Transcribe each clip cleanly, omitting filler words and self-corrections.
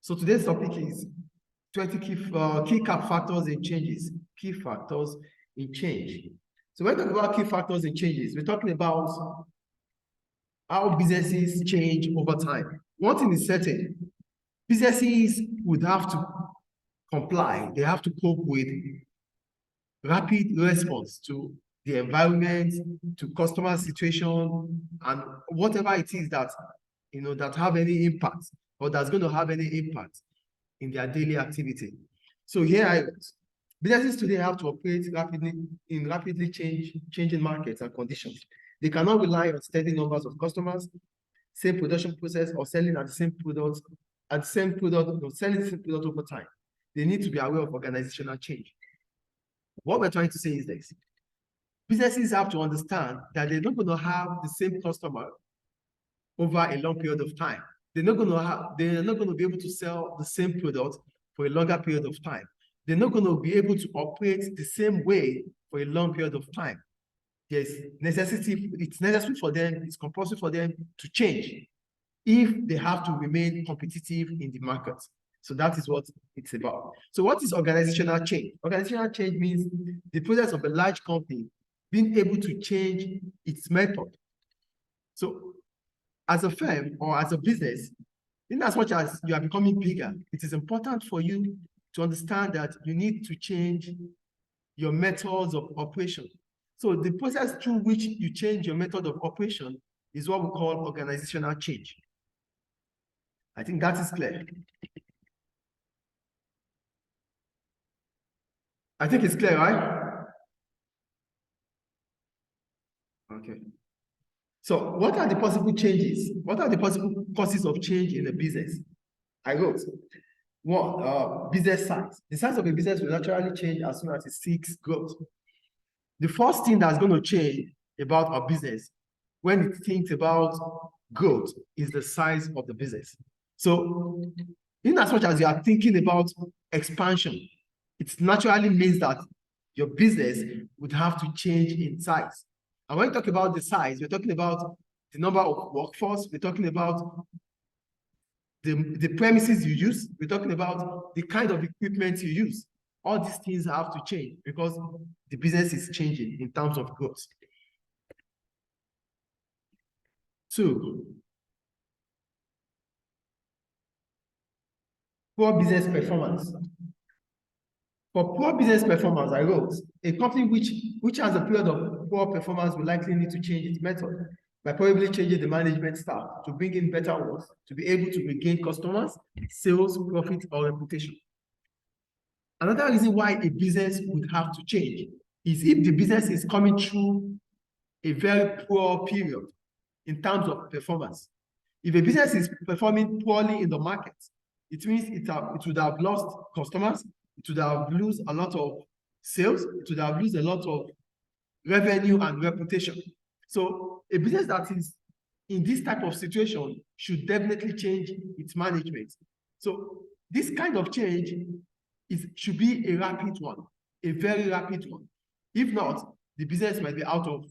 So today's topic is 20 key cap factors in changes. Key factors in change. So when we talk about key factors in changes, we're talking about how businesses change over time. One thing is certain, businesses would have to comply. They have to cope with rapid response to the environment, to customer situation, and whatever it is that that have any impact or that's going to have any impact in their daily activity. So here, businesses today have to operate rapidly in rapidly changing markets and conditions. They cannot rely on steady numbers of customers, same production process, or selling at the same product, selling the same product over time. They need to be aware of organizational change. What we're trying to say is this: businesses have to understand that they're not going to have the same customer over a long period of time. They're not going to be able to sell the same product for a longer period of time. They're not going to be able to operate the same way for a long period of time. It's necessary for them, it's compulsory for them to change if they have to remain competitive in the market. So that is what it's about. So what is organizational change? Organizational change means the process of a large company being able to change its method. So as a firm or as a business, in as much as you are becoming bigger, it is important for you to understand that you need to change your methods of operation. So the process through which you change your method of operation is what we call organizational change. I think that is clear. I think it's clear, right? Okay. So what are the possible changes? What are the possible causes of change in a business? I wrote, one, business size. The size of a business will naturally change as soon as it seeks growth. The first thing that's going to change about our business when it thinks about growth is the size of the business. So in as much as you are thinking about expansion, it naturally means that your business would have to change in size. And when we talk about the size, we're talking about the number of workforce, we're talking about the premises you use, we're talking about the kind of equipment you use. All these things have to change because the business is changing in terms of growth. Two, poor business performance. For poor business performance, I wrote, a company which has a period of poor performance will likely need to change its method by probably changing the management staff to bring in better ones to be able to regain customers, sales, profit, or reputation. Another reason why a business would have to change is if the business is coming through a very poor period in terms of performance. If a business is performing poorly in the market, it means it would have lost customers, it would have lost a lot of sales, it would have lost a lot of revenue and reputation. So a business that is in this type of situation should definitely change its management. So this kind of change should be a rapid one, a very rapid one. If not, the business might be out of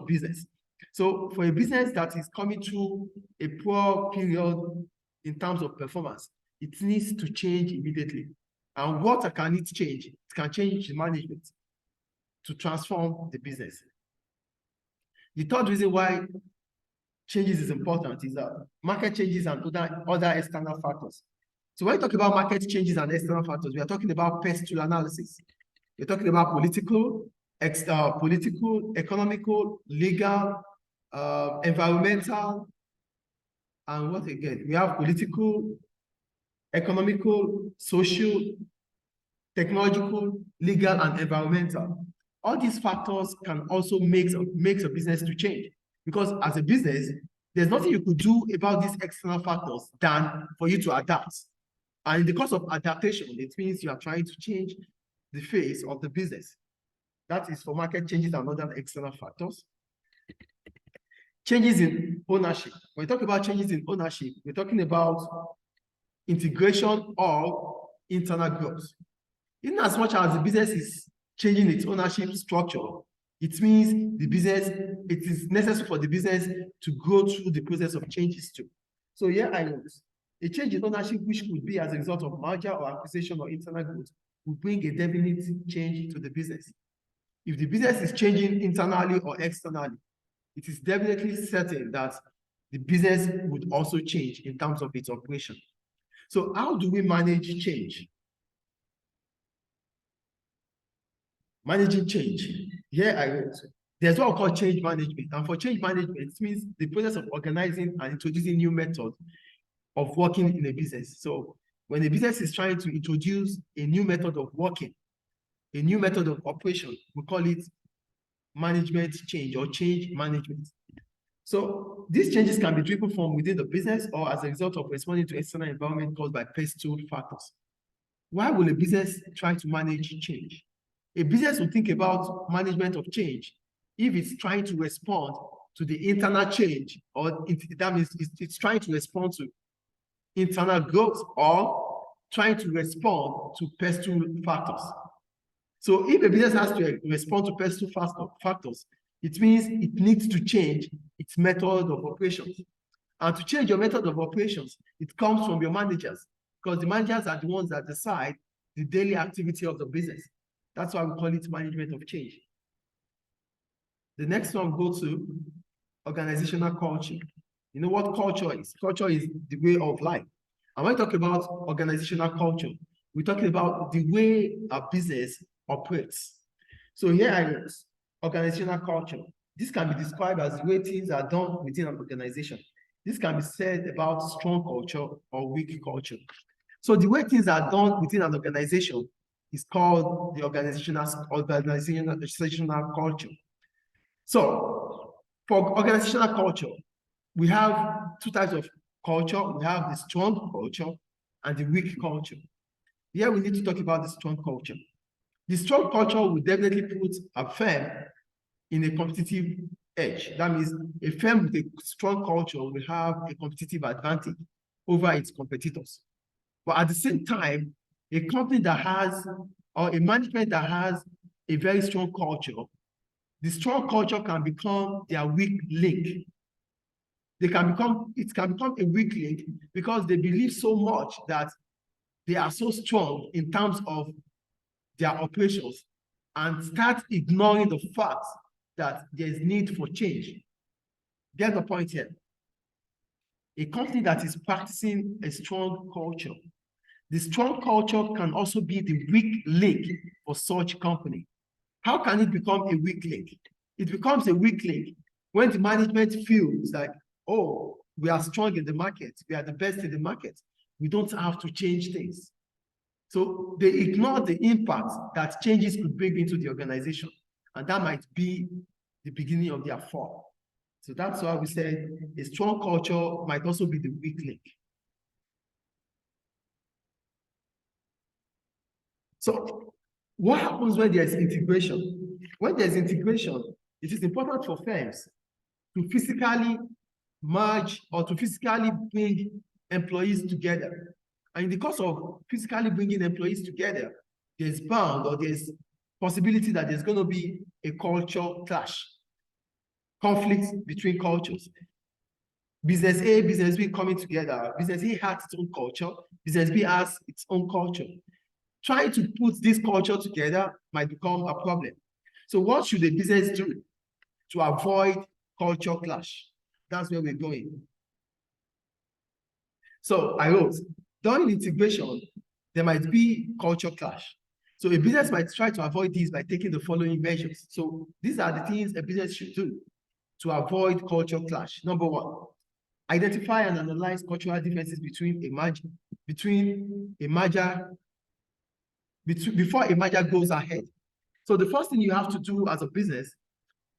business. So for a business that is coming through a poor period in terms of performance, it needs to change immediately. And what can it change? It can change the management to transform the business. The third reason why changes is important is that market changes and other external factors. So when we talk about market changes and external factors, we are talking about pest tool analysis. We're talking about political, economical, legal, environmental, and what again? We have political, economical, social, technological, legal, and environmental. All these factors can also make a business to change, because as a business, there's nothing you could do about these external factors than for you to adapt. And in the course of adaptation, it means you are trying to change the face of the business. That is for market changes and other external factors. Changes in ownership. When we talk about changes in ownership, we're talking about integration or internal growth. In as much as the business is changing its ownership structure, it means it is necessary for the business to go through the process of changes too. So here I wrote, a change in ownership which could be as a result of merger or acquisition or internal growth will bring a definite change to the business. If the business is changing internally or externally, it is definitely certain that the business would also change in terms of its operation. So how do we manage change? Managing change. Here I wrote, there's what we call change management. And for change management, it means the process of organizing and introducing new methods of working in a business. So when a business is trying to introduce a new method of working, a new method of operation, we call it management change or change management. So these changes can be driven from within the business or as a result of responding to external environment caused by external factors. Why will a business try to manage change? A business will think about management of change if it's trying to respond to the internal change, or that means it's trying to respond to internal growth or trying to respond to external factors. So if a business has to respond to external factors, it means it needs to change its method of operations. And to change your method of operations, it comes from your managers, because the managers are the ones that decide the daily activity of the business. That's why we call it management of change. The next one goes to organizational culture. You know what culture is? Culture is the way of life. And when we talk about organizational culture, we're talking about the way a business operates. So here I wrote, organizational culture. This can be described as the way things are done within an organization. This can be said about strong culture or weak culture. So the way things are done within an organization is called the organizational culture. So for organizational culture, we have two types of culture. We have the strong culture and the weak culture. Here we need to talk about the strong culture. The strong culture will definitely put a firm in a competitive edge. That means a firm with a strong culture will have a competitive advantage over its competitors. But at the same time, a company that has, or a management that has a very strong culture, the strong culture can become their weak link. It can become a weak link because they believe so much that they are so strong in terms of their operations and start ignoring the fact that there is need for change. Get the point here. A company that is practicing a strong culture, the strong culture can also be the weak link for such company. How can it become a weak link? It becomes a weak link when the management feels like, oh, we are strong in the market, we are the best in the market, we don't have to change things. So they ignore the impact that changes could bring into the organization, and that might be the beginning of their fall. So that's why we said a strong culture might also be the weak link. So what happens when there's integration? When there's integration, it is important for firms to physically merge or to physically bring employees together. And in the course of physically bringing employees together, there's bound or there's possibility that there's going to be a culture clash, conflict between cultures. Business A, business B coming together. Business A has its own culture. Business B has its own culture. Trying to put this culture together might become a problem. So what should a business do to avoid culture clash? That's where we're going. So I wrote, during integration, there might be culture clash. So a business might try to avoid this by taking the following measures. So these are the things a business should do to avoid culture clash. Number one, identify and analyze cultural differences between a merger, before a merger goes ahead. So the first thing you have to do as a business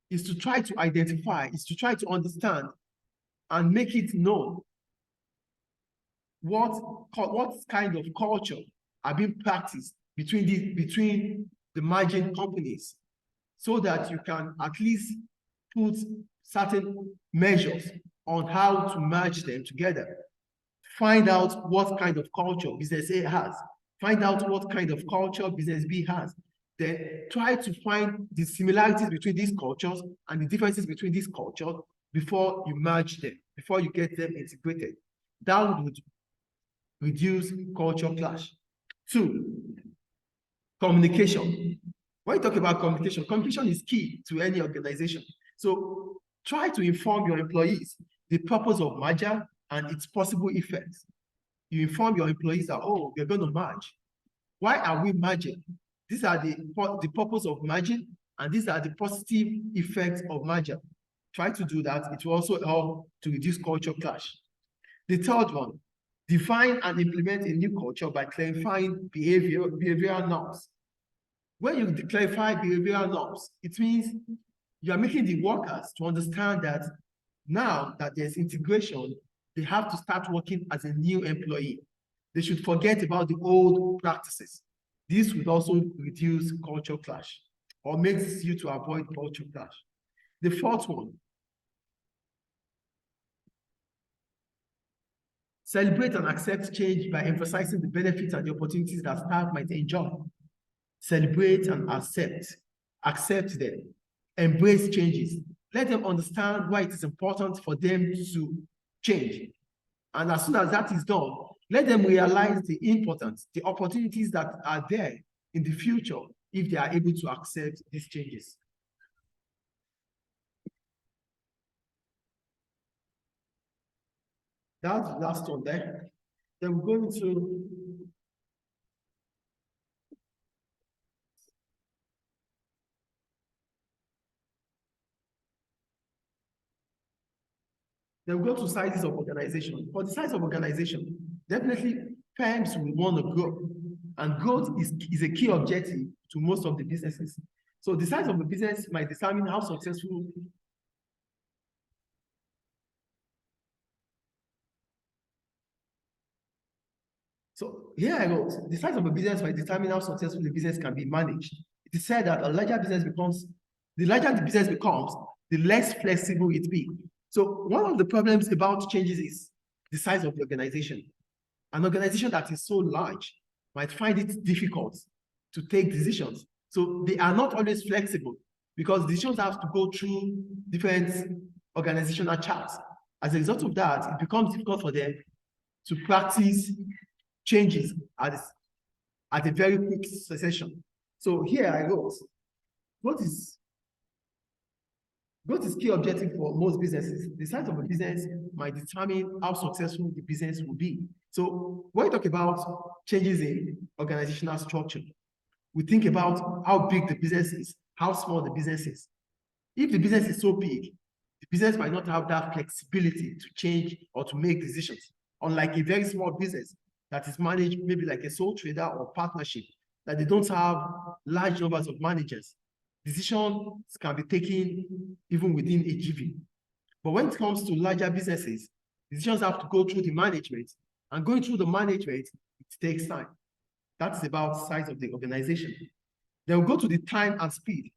is to try to identify, is to try to understand and make it known what kind of culture are being practiced between the merging companies, so that you can at least put certain measures on how to merge them together. Find out what kind of culture business A has. Find out what kind of culture business B has. Then try to find the similarities between these cultures and the differences between these cultures before you merge them, before you get them integrated. That would reduce culture clash. 2, communication. When you talk about communication, communication is key to any organization. So try to inform your employees the purpose of merger and its possible effects. You inform your employees that, oh, we're going to merge. Why are we merging? These are the purpose of merging, and these are the positive effects of merger. Try to do that. It will also help to reduce culture clash. The third one, define and implement a new culture by clarifying behavioral norms. When you clarify behavioral norms, it means you are making the workers to understand that now that there's integration, they have to start working as a new employee. They should forget about the old practices. This would also reduce culture clash or makes you to avoid culture clash. The fourth one, celebrate and accept change by emphasizing the benefits and the opportunities that staff might enjoy. Celebrate and accept them, embrace changes. Let them understand why it is important for them to change. And as soon as that is done, let them realize the importance, the opportunities that are there in the future if they are able to accept these changes. That's the last one there. Then we're going to go to sizes of organization. For the size of organization, definitely firms will want to grow. And growth is a key objective to most of the businesses. So the size of the business might determine how successful. So here I go. The size of a business might determine how successful the business can be managed. It is said that the larger the business becomes, the less flexible it be. So one of the problems about changes is the size of the organization. An organization that is so large might find it difficult to take decisions. So they are not always flexible because decisions have to go through different organizational charts. As a result of that, it becomes difficult for them to practice changes at a very quick succession. So here I go. What is key objective for most businesses? The size of a business might determine how successful the business will be. So when we talk about changes in organizational structure, we think about how big the business is, how small the business is. If the business is so big, the business might not have that flexibility to change or to make decisions. Unlike a very small business that is managed maybe like a sole trader or partnership, that they don't have large numbers of managers. Decisions can be taken even within a GV. But when it comes to larger businesses, decisions have to go through the management, and going through the management, it takes time. That's about size of the organization. Then we'll go to the time and speed.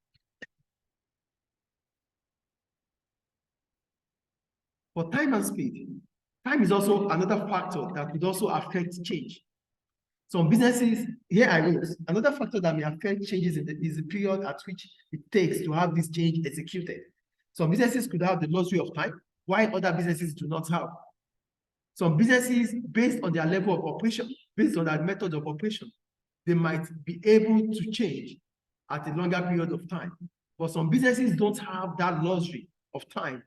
For time and speed, time is also another factor that could also affect change. Some businesses, here I go, another factor that may affect changes is the period at which it takes to have this change executed. Some businesses could have the luxury of time, while other businesses do not have. Some businesses, based on their level of operation, based on their method of operation, they might be able to change at a longer period of time. But some businesses don't have that luxury of time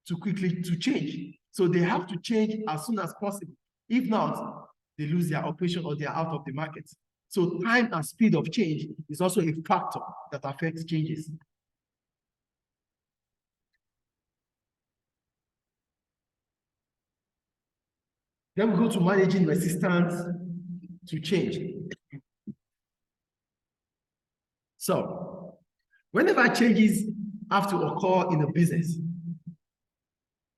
to change. So they have to change as soon as possible. If not, they lose their operation or they're out of the market. So time and speed of change is also a factor that affects changes. Then we go to managing resistance to change. So whenever changes have to occur in a business,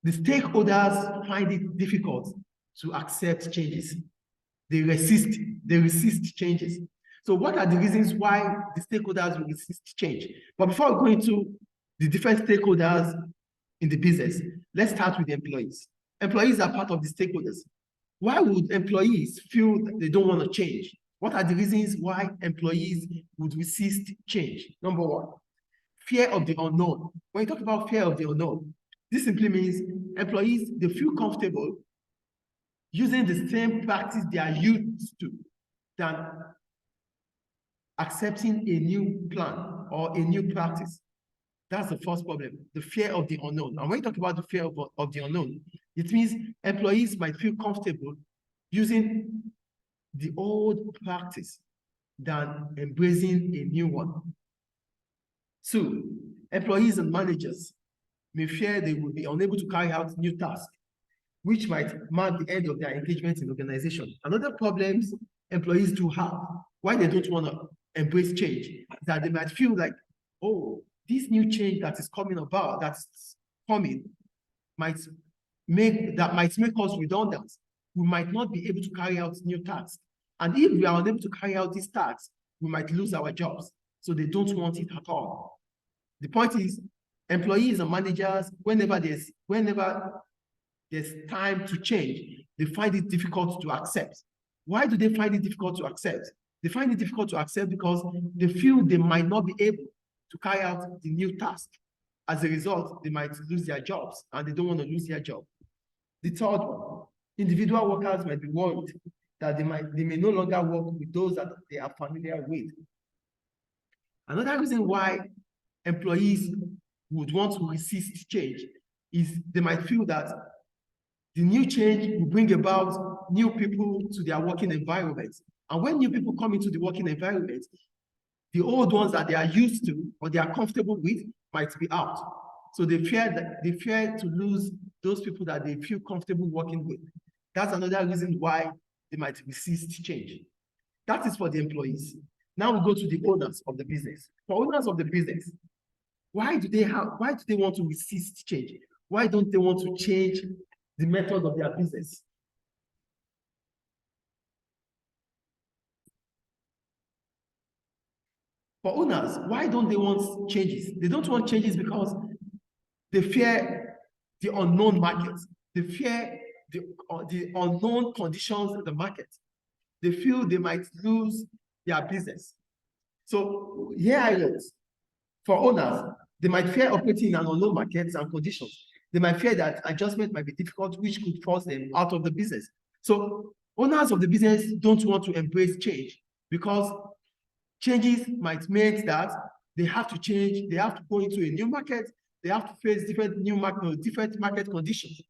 the stakeholders find it difficult to accept changes. They resist changes. So what are the reasons why the stakeholders will resist change? But before we go into the different stakeholders in the business, let's start with the employees. Employees are part of the stakeholders. Why would employees feel that they don't want to change? What are the reasons why employees would resist change? Number one, fear of the unknown. When you talk about fear of the unknown, this simply means employees, they feel comfortable using the same practice they are used to than accepting a new plan or a new practice. That's the first problem, the fear of the unknown. And when you talk about the fear of the unknown, it means employees might feel comfortable using the old practice than embracing a new one. 2, employees and managers may fear they will be unable to carry out new tasks, which might mark the end of their engagement in the organization. Another problem employees do have, why they don't want to embrace change, is that they might feel like, oh, this new change that is coming about, that's coming, might make us redundant. We might not be able to carry out new tasks. And if we are unable to carry out these tasks, we might lose our jobs. So they don't want it at all. The point is, employees and managers, whenever there's time to change, they find it difficult to accept. Why do they find it difficult to accept? They find it difficult to accept because they feel they might not be able to carry out the new task. As a result, they might lose their jobs, and they don't want to lose their job. The third one, individual workers might be worried that they may no longer work with those that they are familiar with. Another reason why employees would want to resist change is they might feel that the new change will bring about new people to their working environment. And when new people come into the working environment, the old ones that they are used to or they are comfortable with might be out. So they fear to lose those people that they feel comfortable working with. That's another reason why they might resist change. That is for the employees. Now we go to the owners of the business. For owners of the business, why do they want to resist change? Why don't they want to change the method of their business? For owners, why don't they want changes? They don't want changes because they fear the unknown market. They fear the unknown conditions in the market. They feel they might lose their business. So here I wrote, for owners, they might fear operating in an unknown markets and conditions. They might fear that adjustment might be difficult, which could force them out of the business. So owners of the business don't want to embrace change because changes might mean that they have to change, they have to go into a new market, they have to face different market conditions,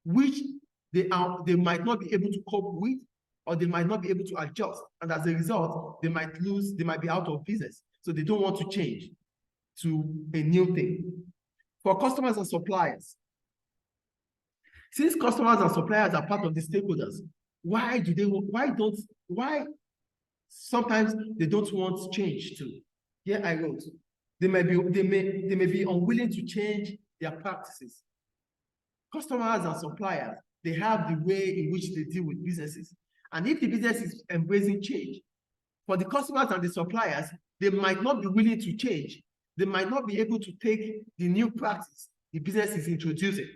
which they might not be able to cope with, or they might not be able to adjust. And as a result, they might be out of business. So they don't want to change to a new thing. For customers and suppliers, since customers and suppliers are part of the stakeholders, why sometimes they don't want change too? Here I wrote, they may be unwilling to change their practices. Customers and suppliers, they have the way in which they deal with businesses. And if the business is embracing change, for the customers and the suppliers, they might not be willing to change. They might not be able to take the new practice the business is introducing.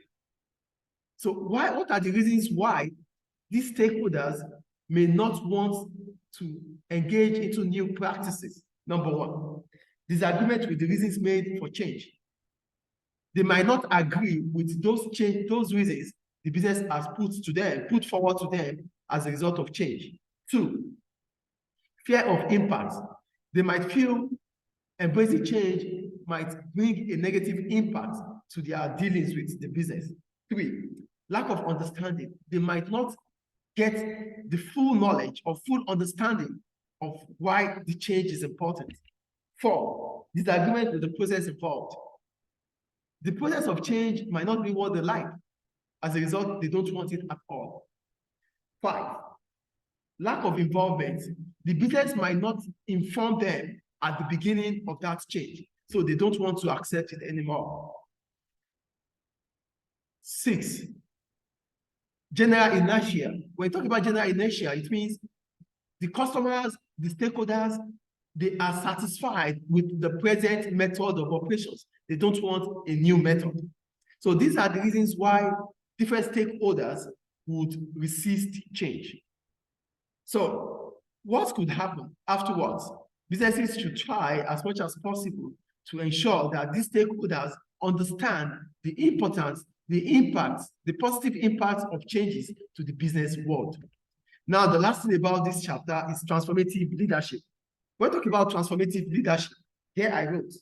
So what are the reasons why these stakeholders may not want to engage into new practices? Number one, disagreement with the reasons made for change. They might not agree with those reasons the business has put forward to them as a result of change. 2, fear of impact. They might feel embracing change might bring a negative impact to their dealings with the business. 3, lack of understanding. They might not get the full knowledge or full understanding of why the change is important. 4, disagreement with the process involved. The process of change might not be what they like. As a result, they don't want it at all. 5, lack of involvement. The business might not inform them at the beginning of that change, so they don't want to accept it anymore. 6, general inertia. When we talk about general inertia, it means the customers, the stakeholders, they are satisfied with the present method of operations. They don't want a new method. So these are the reasons why different stakeholders would resist change. So what could happen afterwards? Businesses should try as much as possible to ensure that these stakeholders understand the importance the positive impact of changes to the business world. Now, the last thing about this chapter is transformative leadership. When talking about transformative leadership, here I wrote,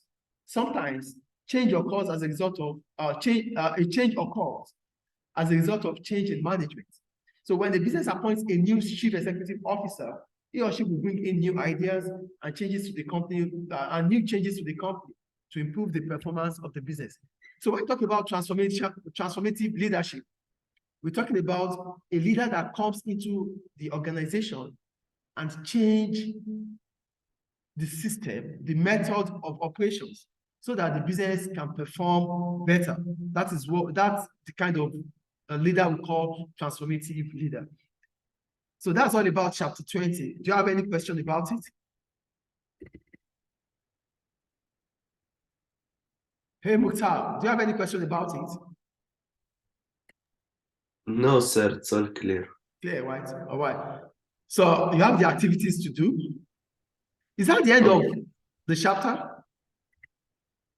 sometimes change occurs as a result of a change occurs as a result of change in management. So when the business appoints a new chief executive officer, he or she will bring in new ideas and changes to the company and new changes to the company to improve the performance of the business. So when we talk about transformative leadership, we're talking about a leader that comes into the organization and change the system, the method of operations, so that the business can perform better. That's the kind of leader we call transformative leader. So that's all about chapter 20. Do you have any question about it? Hey, Mukhtar, do you have any question about it? No, sir, it's all clear. Clear, right? All right. So you have the activities to do. Is that the end of the chapter?